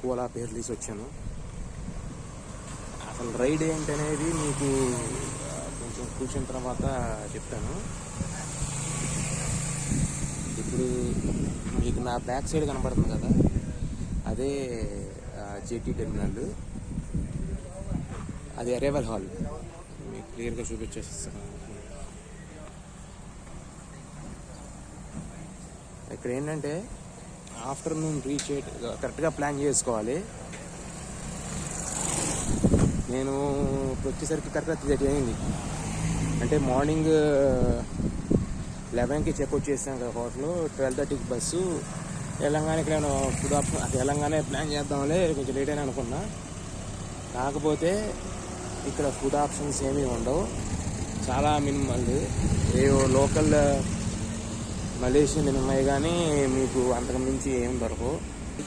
కువాలా పేర్లీస్ వచ్చాను. అసలు రైడ్ ఏంటనేది మీకు కొంచెం కూర్చున్న తర్వాత చెప్తాను. ఇప్పుడు మీకు నా బ్యాక్ సైడ్ కనపడుతుంది కదా, అదే జెటీ టెర్మినల్, అది అరైవల్ హాల్. మీకు క్లియర్గా చూపించేస్తాను. ఇక్కడ ఏంటంటే ఆఫ్టర్నూన్ రీచ్ కరెక్ట్గా ప్లాన్ చేసుకోవాలి. నేను వచ్చేసరికి కరెక్ట్గా 3:30 అయింది. అంటే మార్నింగ్ 11కి చెక్అవుట్ చేసాను కదా హోటల్, 12:30కి బస్సు. తెలంగాణ ఇక్కడ ఫుడ్ ఆప్షన్ తెలంగాణ ప్లాన్ చేద్దాంలే, కొంచెం లేట్ అయినా అనుకున్నా. కాకపోతే ఇక్కడ ఫుడ్ ఆప్షన్స్ ఏమీ ఉండవు, చాలా మినిమల్. ఏవో లోకల్ మలేషియన్ ఉన్నాయి కానీ మీకు అంతకు మించి ఏం దొరకవు.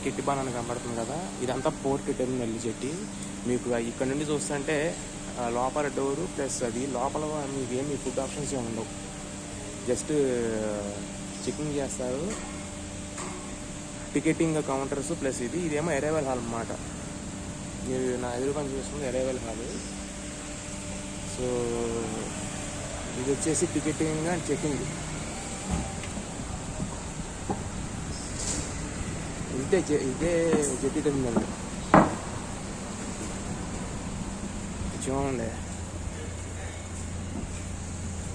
కిట్టి బాణాన్ని కనబడుతుంది కదా, ఇదంతా పోర్ట్ టెర్మినల్ జెట్టి. మీకు ఇక్కడ నుండి చూస్తుంటే లోపల డోరు ప్లస్ అది లోపల మీకు ఏమి ఫుడ్ ఆప్షన్స్ ఏమి ఉండవు. జస్ట్ చెకింగ్ చేస్తారు, టికెటింగ్ కౌంటర్స్ ప్లస్ ఇదేమో అరైవల్ హాల్ అన్నమాట. మీరు నా ఎదురుగా చూస్తుంది అరైవల్ హాల్. సో ఇది వచ్చేసి టికెటింగ్ అండ్ చెకింగ్. ఇదే జెట్టి టెర్మినల్. చూడండి,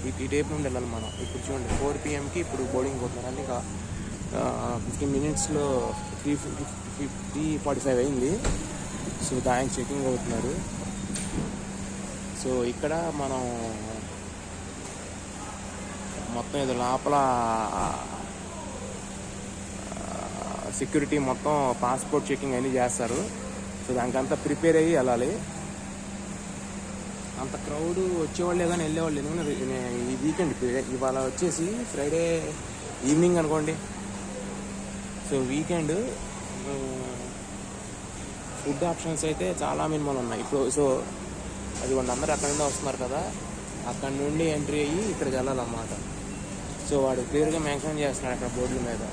ఈ టైప్ నుండి వెళ్ళాలి మనం. ఇప్పుడు చూడండి 4 PM ఇప్పుడు బోర్డింగ్ పోతున్నారు. అంటే ఇక 15 minutesలో 3:45 అయింది. సో దానికి చెకింగ్ అవుతున్నారు. సో ఇక్కడ మనం మొత్తం ఇది లోపల సెక్యూరిటీ మొత్తం పాస్పోర్ట్ చెకింగ్ అన్నీ చేస్తారు. సో దానికంతా ప్రిపేర్ అయ్యి వెళ్ళాలి. అంత క్రౌడ్ వచ్చేవాళ్ళే కానీ వెళ్ళేవాళ్ళు. ఎందుకంటే ఈ వీకెండ్ ఇవాళ వచ్చేసి ఫ్రైడే ఈవినింగ్ అనుకోండి. సో వీకెండ్ ఫుడ్ ఆప్షన్స్ అయితే చాలా మినిమల్ ఉన్నాయి ఇప్పుడు. సో అది అందరూ అక్కడ నుండి వస్తున్నారు కదా, అక్కడ నుండి ఎంట్రీ అయ్యి ఇక్కడికి వెళ్ళాలన్నమాట. సో వాడు క్లియర్గా మెన్షన్ చేస్తున్నాడు అక్కడ బోర్డుల మీద,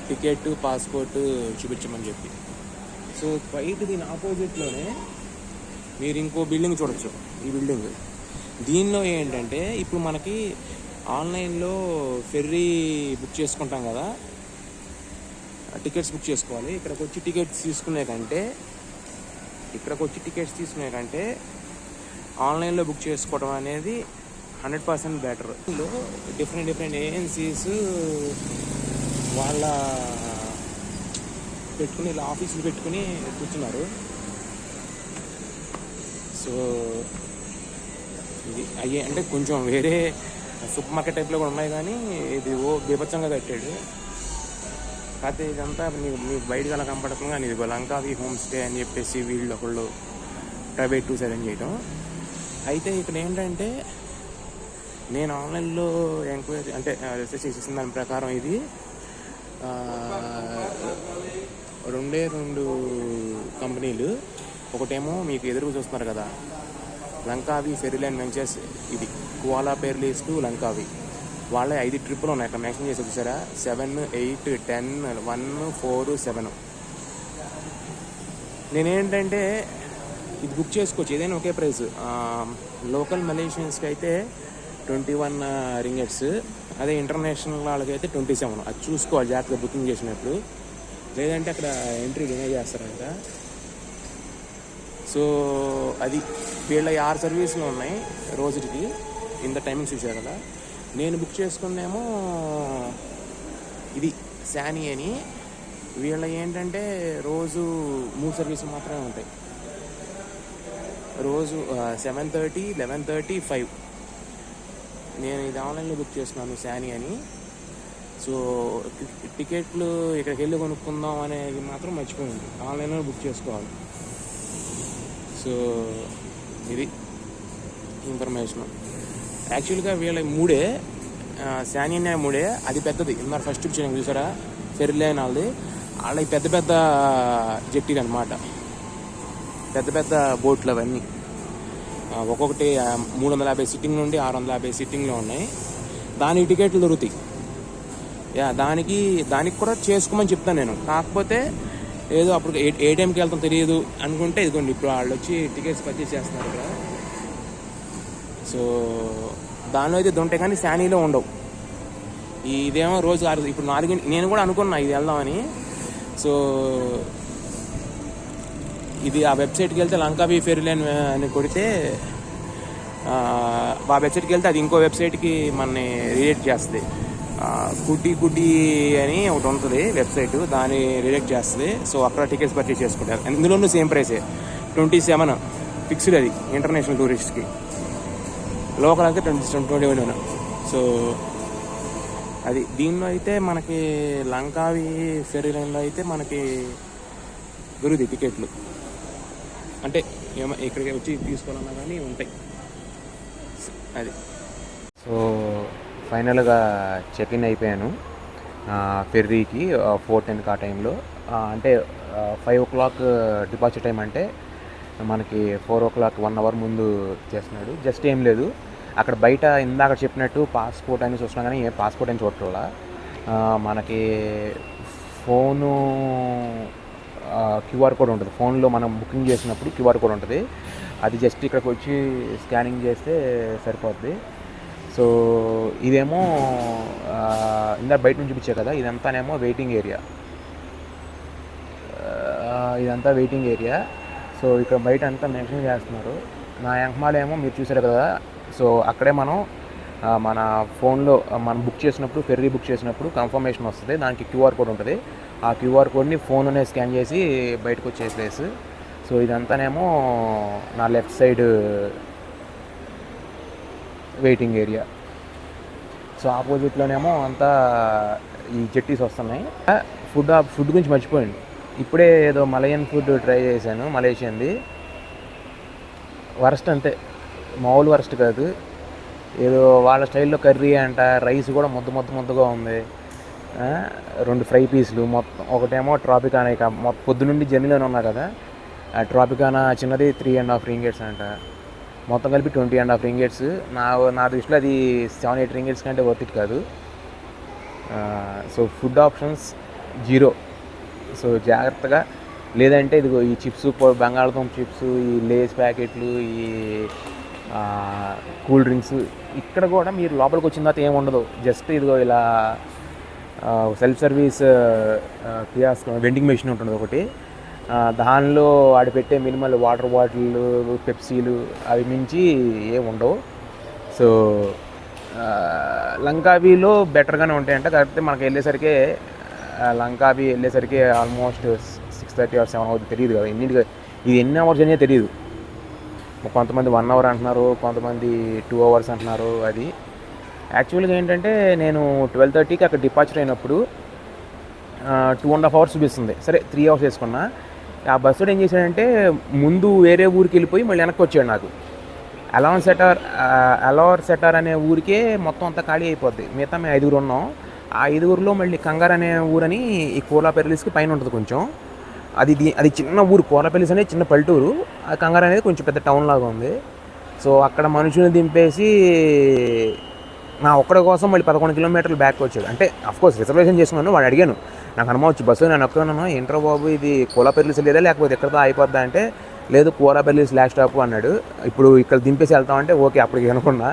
టికెట్ పాస్పోర్ట్ చూపించమని చెప్పి. సో బయట దీని ఆపోజిట్లోనే మీరు ఇంకో బిల్డింగ్ చూడొచ్చు. ఈ బిల్డింగ్ దీనిలో ఏంటంటే ఇప్పుడు మనకి ఆన్లైన్లో ఫెర్రీ బుక్ చేసుకుంటాం కదా, టికెట్స్ బుక్ చేసుకోవాలి. ఇక్కడికి వచ్చి టికెట్స్ తీసుకునే కంటే ఆన్లైన్లో బుక్ చేసుకోవడం అనేది 100% బెటర్. ఇందులో డిఫరెంట్ ఏజెన్సీస్ వాళ్ళ పెట్టుకుని ఇలా ఆఫీసులు పెట్టుకుని కూర్చున్నారు. సో ఇది అయ్యే అంటే కొంచెం వేరే సూపర్ మార్కెట్ టైప్లో కూడా ఉన్నాయి, కానీ ఇది బీభత్సంగా కట్టాడు. కాకపోతే ఇదంతా మీకు బయటకు అలా కనపడుతుంది. కానీ ఇది లంకావి హోమ్ స్టే అని చెప్పేసి వీళ్ళు ఒకళ్ళు ప్రైవేట్ టూర్స్ అరేంజ్ చేయడం. అయితే ఇక్కడ ఏంటంటే నేను ఆన్లైన్లో ఎంక్వైరీ అంటే రీసెర్చ్ చేసిన దాని ప్రకారం ఇది 2 కంపెనీలు. ఒకటేమో మీకు ఎదురుగా చూస్తున్నారు కదా, లంకావి ఫెరీలైన్ వెంచర్స్. ఇది కువాలా పేర్లీస్ టు లంకావి. వాళ్ళ 5 ట్రిప్పులు ఉన్నాయి అక్కడ మెన్షన్ చేసి చూసారా, 7, 8, 10, 1, 4, 7. నేనేంటంటే ఇది బుక్ చేసుకోవచ్చు, ఏదైనా ఒకే ప్రైస్. లోకల్ మలేషియన్స్కి అయితే 21 రింగెట్స్, అదే ఇంటర్నేషనల్ వాళ్ళకి అయితే 27. అది చూసుకోవాలి జాగ్రత్తగా బుకింగ్ చేసినప్పుడు, లేదంటే అక్కడ ఎంట్రీ డినై చేస్తారంట. సో అది వీళ్ళ 6 సర్వీసులు ఉన్నాయి రోజుకి. ఇంత టైమింగ్స్ చూసారు కదా. నేను బుక్ చేసుకున్నామో ఇది శానీ అని. వీళ్ళ ఏంటంటే రోజు 3 సర్వీసులు మాత్రమే ఉంటాయి. రోజు 7:30, 11:30, 5. నేను ఇది ఆన్లైన్లో బుక్ చేసుకున్నాను శానీ అని. సో టికెట్లు ఇక్కడికి వెళ్ళి కొనుక్కుందాం అనేది మాత్రం మర్చిపోయింది, ఆన్లైన్లో బుక్ చేసుకోవాలి. సో ఇది ఇన్ఫర్మేషన్. యాక్చువల్గా వీళ్ళ 3 శానీ అనే 3 అది పెద్దది. ఇందాక ఫస్ట్ చూసాను చూసారా ఫెరీలైన్ వాళ్ళది. వాళ్ళకి పెద్ద జెట్టీలు అనమాట, పెద్ద బోట్లు అవన్నీ. ఒక్కొక్కటి 350 సిట్టింగ్ నుండి 650 సిట్టింగ్లో ఉన్నాయి. దానికి టికెట్లు దొరుకుతాయి. దానికి కూడా చేసుకోమని చెప్తాను నేను. కాకపోతే ఏదో అప్పుడు ఏ టైంకి వెళ్తాం తెలియదు అనుకుంటే ఇదిగోండి ఇప్పుడు వాళ్ళు వచ్చి టికెట్స్ పర్చేస్ చేస్తున్నారు ఇక్కడ. సో దానిలో అయితే ఉంటాయి కానీ శానీలో ఉండవు. ఇదేమో రోజు ఇప్పుడు 4 నేను కూడా అనుకున్నా ఇది వెళ్దామని. సో ఇది ఆ వెబ్సైట్కి వెళ్తే లంకావి ఫెరీలైన్ అని కొడితే ఆ వెబ్సైట్కి వెళ్తే అది ఇంకో వెబ్సైట్కి మనని రిలేట్ చేస్తుంది. గుడ్డి అని ఒకటి ఉంటుంది వెబ్సైట్, దాన్ని రిలేట్ చేస్తుంది. సో అక్కడ టికెట్స్ పర్చేస్ చేసుకుంటారు. ఇందులోనూ సేమ్ ప్రైసే 27 ఫిక్స్డ్, అది ఇంటర్నేషనల్ టూరిస్ట్కి. లోకల్ అయితే 21. సో అది దీనిలో అయితే మనకి లంకావి ఫెరీ లైన్లో అయితే మనకి దొరుకుతాయి టికెట్లు. అంటే ఇక్కడికి వచ్చి తీసుకోవాలన్నా కానీ ఉంటాయి అది. సో ఫైనల్గా చెక్-ఇన్ అయిపోయాను ఫెర్రీకి 4:10 ఆ టైంలో. అంటే 5 o'clock డిపార్చర్ టైం, అంటే మనకి 4 o'clock 1 hour ముందు చేస్తున్నాడు. జస్ట్ ఏం లేదు, అక్కడ బయట ఇందాక చెప్పినట్టు పాస్పోర్ట్ అని చూస్తున్నాం కానీ ఏ పాస్పోర్ట్ అని చూడట్లా. మనకి ఫోను క్యూఆర్ కోడ్ ఉంటుంది. ఫోన్లో మనం బుకింగ్ చేసినప్పుడు క్యూఆర్ కోడ్ ఉంటుంది. అది జస్ట్ ఇక్కడికి వచ్చి స్కానింగ్ చేస్తే సరిపోద్ది. సో ఇదేమో ఇందాక బయట నుంచి చూపించే కదా, ఇదంతానేమో వెయిటింగ్ ఏరియా. ఇదంతా వెయిటింగ్ ఏరియా. సో ఇక్కడ బయట అంతా మెన్షన్ చేస్తున్నారు. నా వెనకమాలేమో మీరు చూసారు కదా, సో అక్కడే మనం మన ఫోన్లో మనం బుక్ చేసినప్పుడు, ఫెర్రీ బుక్ చేసినప్పుడు కన్ఫర్మేషన్ వస్తుంది. దానికి క్యూఆర్ కోడ్ ఉంటుంది. ఆ క్యూఆర్ కోడ్ని ఫోన్లోనే స్కాన్ చేసి బయటకు వచ్చే ప్లేస్. సో ఇదంతానేమో నా left side waiting area. So ఆపోజిట్లోనేమో అంతా ఈ జెట్టీస్ వస్తున్నాయి. ఫుడ్ గురించి మర్చిపోయింది. ఇప్పుడే ఏదో మలయన్ ఫుడ్ ట్రై చేశాను, మలేషియన్ది. వరస్ట్ అంతే, మామూలు వరస్ట్ కాదు. ఏదో వాళ్ళ స్టైల్లో కర్రీ అంట, రైస్ కూడా ముద్దగా ఉంది. 2 ఫ్రై పీసులు మొత్తం. ఒకటేమో ట్రాపికానా, ఇక పొద్దునుండి జర్నీలోనే ఉన్నా కదా, ట్రాపికానా చిన్నది 3.5 ringgits అంట. మొత్తం కలిపి 20.5 ringgits. నా దృష్టిలో అది 7-8 ringgits కంటే వర్త్ ఇట్ కాదు. So food options 0. సో జాగ్రత్తగా, లేదంటే ఇదిగో ఈ చిప్స్, బంగాళదుంప చిప్స్, ఈ లేస్ ప్యాకెట్లు, ఈ కూల్ డ్రింక్స్, ఇక్కడ కూడా మీరు లోపలికి వచ్చిన తర్వాత ఏమి ఉండదు. జస్ట్ ఇదిగో ఇలా self service kiosk vending machine ఉంటుంది ఒకటి. దానిలో ఆడి పెట్టే మినిమల్ వాటర్ బాటిల్, పెప్సీలు, అవి మించి ఏమి ఉండవు. సో లంకావీలో బెటర్గానే ఉంటాయంట. కాకపోతే మనకి లంకావి వెళ్ళేసరికి ఆల్మోస్ట్ 6:30 or 7 అవుతుంది. తెలియదు కదా ఇది ఎన్ని అవర్స్ అనేవి తెలియదు. కొంతమంది 1 hour అంటున్నారు, కొంతమంది 2 hours అంటున్నారు. అది యాక్చువల్గా ఏంటంటే నేను 12:30కి అక్కడ డిపార్చర్ అయినప్పుడు 2.5 hours చూపిస్తుంది. సరే 3 hours వేసుకున్నా. ఆ బస్సులో ఏం చేశాడంటే ముందు వేరే ఊరికి వెళ్ళిపోయి మళ్ళీ వెనక్కి వచ్చాడు. నాకు అలవర్ సెటార్ అనే ఊరికే మొత్తం అంతా ఖాళీ అయిపోద్ది. మిగతా మేము 5 ఉన్నాం. ఆ 5 మళ్ళీ కంగార్ అనే ఊరని ఈ కోలాపెర్లిస్కి పైన ఉంటుంది కొంచెం. అది చిన్న ఊరు. కోలాపెర్లిస్ అనేది చిన్న పల్లెటూరు. ఆ కంగార్ అనేది కొంచెం పెద్ద టౌన్ లాగా ఉంది. సో అక్కడ మనుషుల్ని దింపేసి నా ఒక్కడి కోసం మళ్ళీ 11 kilometers బ్యాక్ వచ్చాడు. అంటే అఫ్కోర్స్ రిజర్వేషన్ చేసుకున్నాను. వాడు అడిగాను, నాకు అనుకోవచ్చు బస్సు నేను ఒక్కన్నాను, ఏంట్రా బాబు ఇది కోలాపెర్లిస్ లేదా లేకపోతే ఎక్కడితో అయిపోద్దా అంటే, లేదు కోలాపెర్లిస్ లాస్ట్ స్టాప్ అన్నాడు. ఇప్పుడు ఇక్కడ దింపేసి వెళ్తామంటే ఓకే అప్పటికి అనుకున్నా.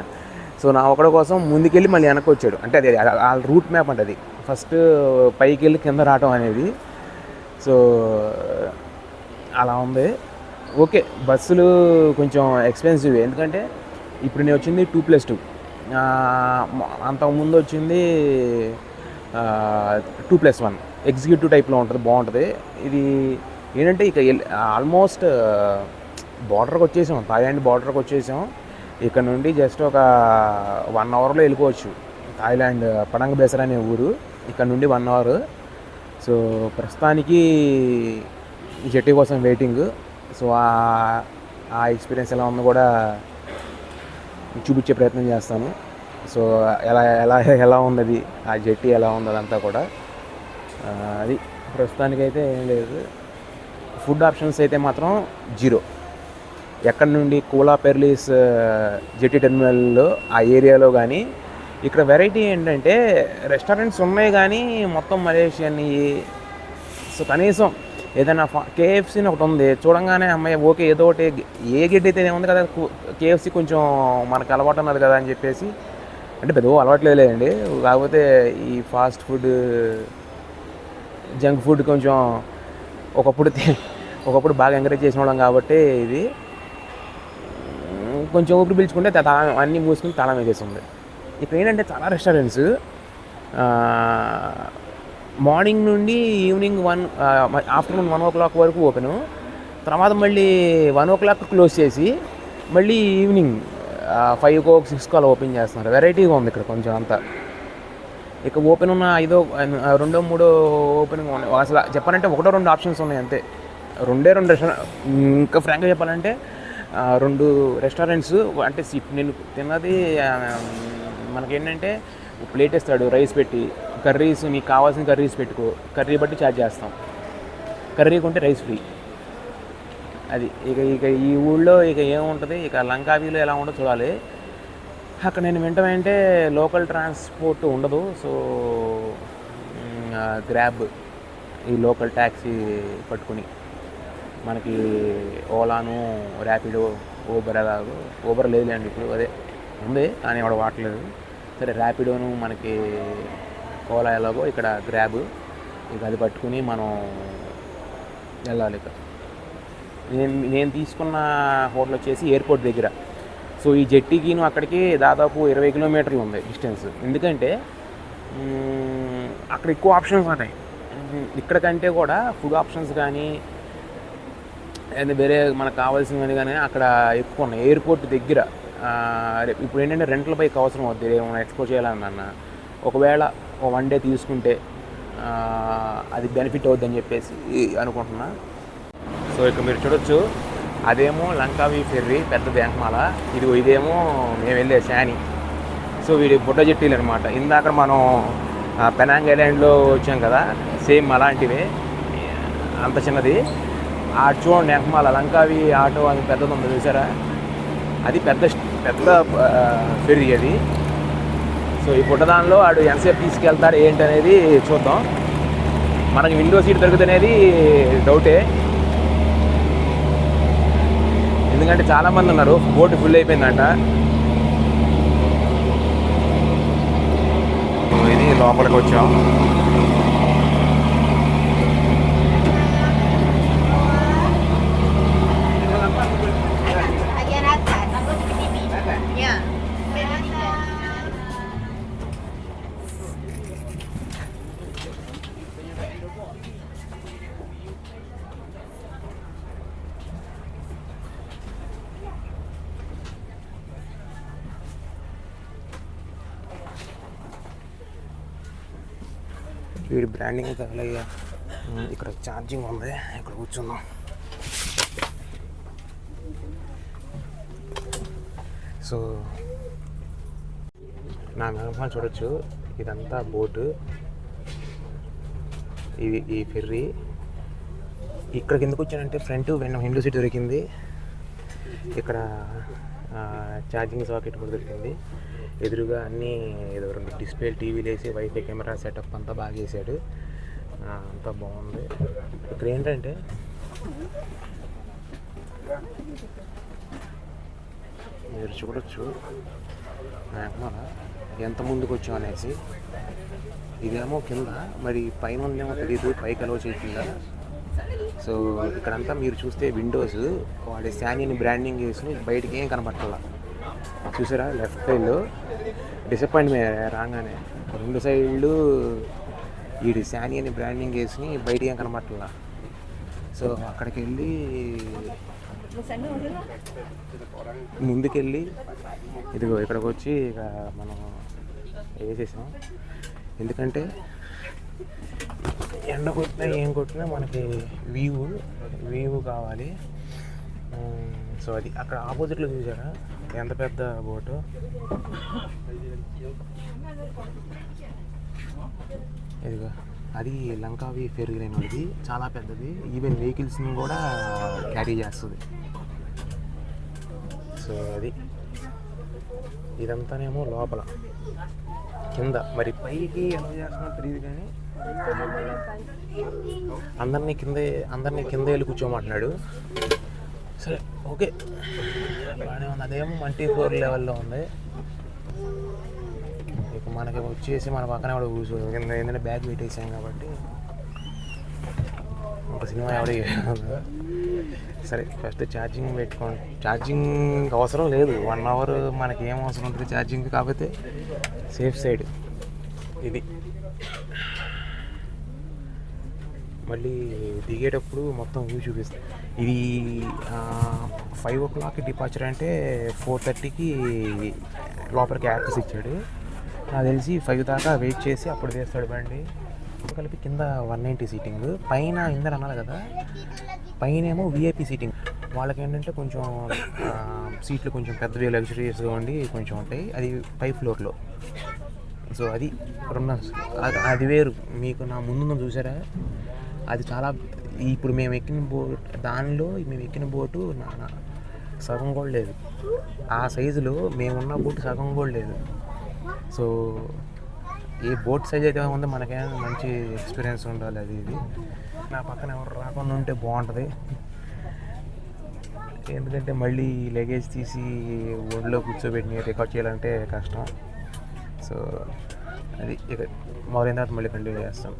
సో నా ఒకడి కోసం ముందుకెళ్ళి మళ్ళీ వెనక్కి వచ్చాడు. అంటే అది ఆ రూట్ మ్యాప్ అంటే అది ఫస్ట్ పైకి వెళ్ళి కింద రావటం అనేది. సో అలా ఉంది. ఓకే బస్సులు కొంచెం ఎక్స్పెన్సివ్, ఎందుకంటే ఇప్పుడు నేను వచ్చింది 2+2. అంతకుముందు వచ్చింది 2+1 ఎగ్జిక్యూటివ్ టైప్లో ఉంటుంది, బాగుంటుంది. ఇది ఏంటంటే ఇక ఆల్మోస్ట్ బార్డర్కి వచ్చేసాం, థాయిలాండ్ బార్డర్కి వచ్చేసాం. ఇక్కడ నుండి జస్ట్ ఒక 1 hourలో వెళ్ళిపోవచ్చు. థాయిలాండ్ పడంగ్ బేసర్ అనే ఊరు, ఇక్కడ నుండి 1 hour. సో ప్రస్తుతానికి జెట్టి కోసం వెయిటింగ్. సో ఆ ఎక్స్పీరియన్స్ ఎలా ఉందో కూడా చూపించే ప్రయత్నం చేస్తాను. సో ఎలా ఉన్నది ఆ జెట్టి, ఎలా ఉంది అదంతా కూడా. అది ప్రస్తుతానికైతే ఏం లేదు. ఫుడ్ ఆప్షన్స్ అయితే మాత్రం 0. ఎక్కడి నుండి కోలాపెర్లిస్ జెట్టి టెర్మినల్లో ఆ ఏరియాలో కానీ ఇక్కడ వెరైటీ ఏంటంటే రెస్టారెంట్స్ ఉన్నాయి కానీ మొత్తం మలేషియన్. సో కనీసం ఏదైనా కేఎఫ్సీని ఒకటి ఉంది, చూడంగానే అమ్మాయి ఓకే ఏదో ఒకటి ఏ గిడ్డ అయితే ఉంది కదా, కేఎఫ్సీ కొంచెం మనకు అలవాటు ఉన్నది కదా అని చెప్పేసి, అంటే పెద్ద అలవాట్లేదు లేదండి, కాకపోతే ఈ ఫాస్ట్ ఫుడ్ జంక్ ఫుడ్ కొంచెం ఒకప్పుడు బాగా ఎంకరేజ్ చేసిన వాళ్ళం కాబట్టి ఇది కొంచెం ఊపిరి పీల్చుకుంటే అన్నీ మూసుకుని తాళం వేసేస్తుంది. ఇక్కడ ఏంటంటే చాలా రెస్టారెంట్స్ మార్నింగ్ నుండి ఈవినింగ్ ఆఫ్టర్నూన్ 1 o'clock వరకు ఓపెను, తర్వాత మళ్ళీ 1 o'clock క్లోజ్ చేసి మళ్ళీ ఈవినింగ్ 5 6 అలా ఓపెన్ చేస్తున్నారు. వెరైటీగా ఉంది ఇక్కడ కొంచెం అంతా. ఇక ఓపెన్ ఉన్న 2 3 ఓపెన్గా ఉన్నాయి. అసలు చెప్పాలంటే 1 2 ఆప్షన్స్ ఉన్నాయి అంతే, 2 రెస్టారెంట్. ఇంకా ఫ్రాంక్గా చెప్పాలంటే 2 రెస్టారెంట్స్. అంటే నేను తిన్నది మనకేంటంటే ప్లేట్ ఇస్తాడు రైస్ పెట్టి, కర్రీస్ నీకు కావాల్సిన కర్రీస్ పెట్టుకో, కర్రీ బట్టి ఛార్జ్ చేస్తాం, కర్రీ కొంటే రైస్ ఫ్రీ. అది ఇక ఈ ఊళ్ళో ఇక ఏముంటుంది, ఇక లంకావీలో ఎలా ఉంటుందో చూడాలి. అక్కడ నేను వింటామంటే లోకల్ ట్రాన్స్పోర్ట్ ఉండదు. సో గ్రాబ్, ఈ లోకల్ ట్యాక్సీ పట్టుకుని మనకి ఓలాను, ర్యాపిడో, ఊబర్ ఎలాగో, ఊబర్ లేదులేండి ఇప్పుడు, అదే ఉంది కానీ వాడు వాడలేదు. సరే ర్యాపిడోను మనకి ఓలా ఎలాగో ఇక్కడ గ్రాబ్, ఇక అది పట్టుకుని మనం వెళ్ళాలి. ఇక నేను తీసుకున్న హోటల్ వచ్చేసి ఎయిర్పోర్ట్ దగ్గర. సో ఈ జెట్టీకిను అక్కడికి దాదాపు 20 kilometers ఉంది డిస్టెన్స్. ఎందుకంటే అక్కడ ఎక్కువ ఆప్షన్స్ ఉన్నాయి. ఇక్కడ కంటే కూడా ఫుడ్ ఆప్షన్స్ కానీ వేరే మనకు కావాల్సినవి కానీ అక్కడ ఎక్కువ ఉన్నాయి ఎయిర్పోర్ట్ దగ్గర. ఇప్పుడు ఏంటంటే రెంటల్ బైక్ అవసరం అవుతుంది ఏమైనా ఎక్స్ప్లోర్ చేయాలన్నా, ఒకవేళ 1 day తీసుకుంటే అది బెనిఫిట్ అవుద్దని చెప్పేసి అనుకుంటున్నా. సో ఇక్కడ మీరు చూడొచ్చు, అదేమో లంకావి ఫెర్రీ పెద్ద బ్యాంక్మాల, ఇదేమో మేము వెళ్ళే శాని. సో వీడి బుడ్డ జెట్టీలు అనమాట. ఇందాక మనం పెనాంగ్ ఐలాండ్లో వచ్చాం కదా, సేమ్ అలాంటివే, అంత చిన్నది. చూడండి వెనకమాల లంకావి ఆటో అది పెద్దది ఉంది చూసారా, అది పెద్ద ఫెర్రీ అది. సో ఈ పుట్టదానిలో వాడు ఎంతసేపు తీసుకెళ్తాడు ఏంటి అనేది చూద్దాం. మనకి విండో సీట్ దొరుకుతుంది డౌటే, ఎందుకంటే చాలామంది ఉన్నారు, బోటు ఫుల్ అయిపోయిందంట. ఇది లోపలికి వచ్చాం. వీడి బ్రాండింగ్ తగలయ్యా. ఇక్కడ ఛార్జింగ్ ఉంది, ఇక్కడ కూర్చుందాం. సో నా మెహమాన్ చూడొచ్చు, ఇదంతా బోటు, ఇది ఈ ఫెర్రీ. ఇక్కడికి ఎందుకు వచ్చానంటే ఫ్రంట్ విండో సీట్ దొరికింది, ఇక్కడ ఛార్జింగ్ సాకెట్ కూడా దొరికింది, ఎదురుగా అన్నీ ఏదో 2 డిస్ప్లే టీవీలు వేసి వైఫై కెమెరా సెటప్ అంతా బాగా వేసాడు, అంతా బాగుంది. ఇక్కడ ఏంటంటే మీరు చూడొచ్చు మన ఎంత ముందుకు వచ్చాం అనేసి. ఇదేమో కింద, మరి పైన ఉందేమో తెలియదు, పైకి అలవ చేసిందా. సో ఇక్కడంతా మీరు చూస్తే విండోస్ వాడి శానీని బ్రాండింగ్ చేసి బయటికి ఏం కనబట్టాల చూసారా. లెఫ్ట్ సైడ్లో డిసప్పాయింట్మెంట్ రాగానే 2 సైడ్లు వీడి శానీ అని బ్రాండింగ్ వేసి బయటికి ఏం కనబట్టాల. సో అక్కడికి వెళ్ళి ముందుకెళ్ళి ఇదిగో ఇక్కడికి వచ్చి ఇక మనం వేసేసాం. ఎందుకంటే ఎండ కొట్టినా ఏం కొట్టినా మనకి వ్యూ కావాలి. సో అది అక్కడ ఆపోజిట్లో చూసారా ఎంత పెద్ద బోటు. ఇదిగో అది లంకావి ఫెర్రీ లైన్, అది చాలా పెద్దది, ఈవెన్ వెహికల్స్ని కూడా క్యారీ చేస్తుంది. సో అది ఇదంతానేమో లోపల. కింద మరి పైకి ఎలా చేస్తున్నా తెలియదు కానీ అందరినీ కింద వెళ్ళి కూర్చోమంటున్నాడు. సరే ఓకే బాగానే ఉంది. అదేమో 24 లెవెల్లో ఉంది. ఇక మనకి వచ్చేసి మన పక్కన కూడా కూర్చో కింద ఏంటంటే బ్యాగ్ పెట్టేసాం కాబట్టి ఒక సినిమా ఎవడే. సరే ఫస్ట్ ఛార్జింగ్ పెట్టుకోండి. ఛార్జింగ్ అవసరం లేదు, 1 అవర్ మనకి ఏం అవసరం ఉంటుంది ఛార్జింగ్. కాకపోతే సేఫ్ సైడ్ ఇది. మళ్ళీ దిగేటప్పుడు మొత్తం వ్యూ చూపిస్తాను. ఇది 5 o'clock డిపార్చర్ అంటే 4:30కి లోపలికి యాక్సెస్ ఇచ్చాడు. నాకు తెలిసి 5 దాకా వెయిట్ చేసి అప్పుడు వేస్తాడు బండి. కలిపి కింద 190 సీటింగ్, పైన ఇందరు అన్నారు కదా, పైన ఏమో విఐపి సీటింగ్. వాళ్ళకి ఏంటంటే కొంచెం సీట్లు కొంచెం పెద్దవి లగ్జరీస్గా ఉండి కొంచెం ఉంటాయి. అది 5th ఫ్లోర్లో. సో అది అది వేరు. మీకు నా ముందు చూసారా, అది చాలా. ఇప్పుడు మేము ఎక్కిన బోటు సగం కూడా లేదు. ఆ సైజులో మేమున్న బోటు సగం కూడా లేదు. సో ఏ బోట్ సైజ్ అయితే ఉందో మనకేమో మంచి ఎక్స్పీరియన్స్ ఉండాలి. అది ఇది నా పక్కన ఎవరు రాకుండా ఉంటే బాగుంటుంది. ఎందుకంటే మళ్ళీ లగేజ్ తీసి ఒళ్ళో కూర్చోబెట్టి రికార్డ్ చేయాలంటే కష్టం. సో అది ఇక మొదలైన తర్వాత మళ్ళీ కంటిన్యూ చేస్తాం.